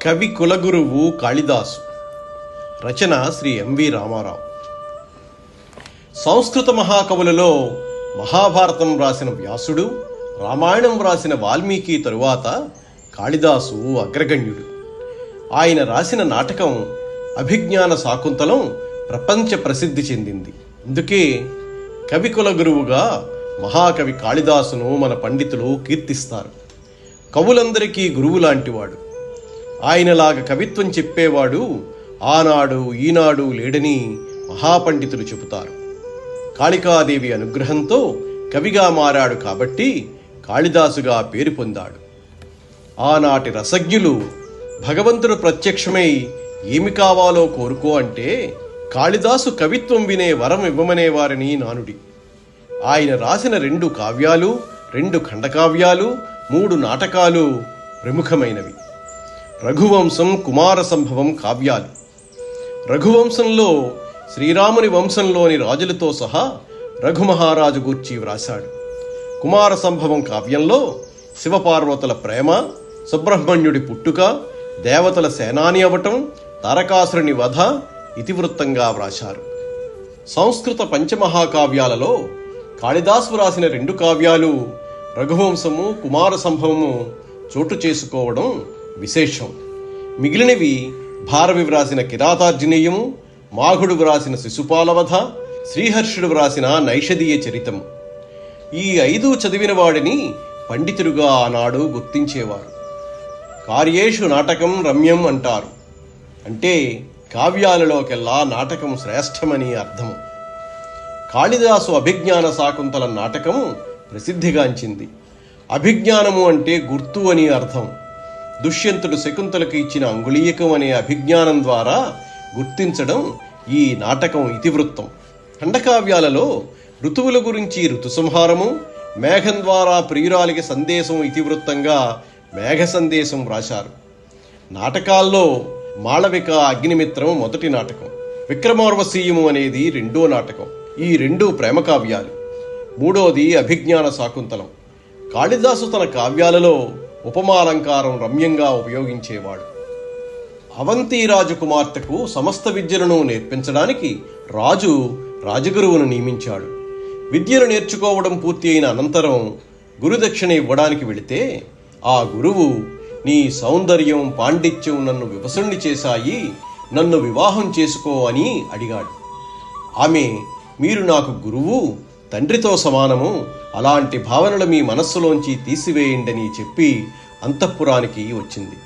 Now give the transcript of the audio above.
కవి కులగురువు కాళిదాసు. రచన శ్రీ ఎంవి రామారావు. సంస్కృత మహాకవులలో మహాభారతం రాసిన వ్యాసుడు, రామాయణం రాసిన వాల్మీకి తరువాత కాళిదాసు అగ్రగణ్యుడు. ఆయన రాసిన నాటకం అభిజ్ఞాన శాకుంతలం ప్రపంచ ప్రసిద్ధి చెందింది. అందుకే కవి కులగురువుగా మహాకవి కాళిదాసును మన పండితులు కీర్తిస్తారు. కవులందరికీ గురువు లాంటివాడు. ఆయనలాగా కవిత్వం చెప్పేవాడు ఆనాడు ఈనాడు లేడని మహాపండితులు చెబుతారు. కాళికాదేవి అనుగ్రహంతో కవిగా మారాడు కాబట్టి కాళిదాసుగా పేరు పొందాడు. ఆనాటి రసజ్ఞులు భగవంతుడు ప్రత్యక్షమై ఏమి కావాలో కోరుకో అంటే కాళిదాసు కవిత్వం వినే వరం ఇవ్వమనేవారని నానుడి. ఆయన రాసిన 2 కావ్యాలు, 2 ఖండకావ్యాలు, 3 నాటకాలు ప్రముఖమైనవి. రఘువంశం, కుమార సంభవం కావ్యాలు. రఘువంశంలో శ్రీరాముని వంశంలోని రాజులతో సహా రఘుమహారాజు గూర్చి వ్రాశాడు. కుమార సంభవం కావ్యంలో శివపార్వతుల ప్రేమ, సుబ్రహ్మణ్యుడి పుట్టుక, దేవతల సేనాని అవటం, తారకాసురుని వధ ఇతివృత్తంగా వ్రాశారు. సంస్కృత పంచమహాకావ్యాలలో కాళిదాసు వ్రాసిన 2 కావ్యాలు రఘువంశము, కుమార సంభవము చోటు చేసుకోవడం విశేషం. మిగిలినవి భారవి వ్రాసిన కిరాతార్జునీయము, మాఘుడు వ్రాసిన శిశుపాలవధ, శ్రీహర్షుడు వ్రాసిన నైషధీయ చరితము. ఈ 5 చదివిన వాడిని పండితుడుగా ఆనాడు గుర్తించేవారు. కార్యేషు నాటకం రమ్యం అంటారు. అంటే కావ్యాలలోకెల్లా నాటకం శ్రేష్టమని అర్థము. కాళిదాసు అభిజ్ఞాన శాకుంతల నాటకము ప్రసిద్ధిగాంచింది. అభిజ్ఞానము అంటే గుర్తు అని అర్థం. దుష్యంతుడు శకుంతలకు ఇచ్చిన అంగుళీయకం అనే అభిజ్ఞానం ద్వారా గుర్తించడం ఈ నాటకం ఇతివృత్తం. ఖండకావ్యాలలో ఋతువుల గురించి ఋతుసంహారము, మేఘం ద్వారా ప్రియురాలికి సందేశం ఇతివృత్తంగా మేఘ సందేశం వ్రాశారు. నాటకాల్లో మాళవిక అగ్నిమిత్రం మొదటి నాటకం, విక్రమోర్వశీయము అనేది 2వ నాటకం. ఈ 2 ప్రేమ కావ్యాలు. 3వది అభిజ్ఞాన శాకుంతలం. కాళిదాసు తన కావ్యాలలో ఉపమాలంకారం రమ్యంగా ఉపయోగించేవాడు. అవంతి రాజకుమార్తెకు సమస్త విద్యలను నేర్పించడానికి రాజు రాజగురువును నియమించాడు. విద్యను నేర్చుకోవడం పూర్తి అయిన అనంతరం గురుదక్షిణ ఇవ్వడానికి వెళితే ఆ గురువు, నీ సౌందర్యం, పాండిత్యం నన్ను వివసుణ్ణి చేశాయి, నన్ను వివాహం చేసుకో అని అడిగాడు. ఆమె, మీరు నాకు గురువు, తండ్రితో సమానము, అలాంటి భావనలు మీ మనస్సులోంచి తీసివేయండని చెప్పి అంతఃపురానికి వచ్చింది.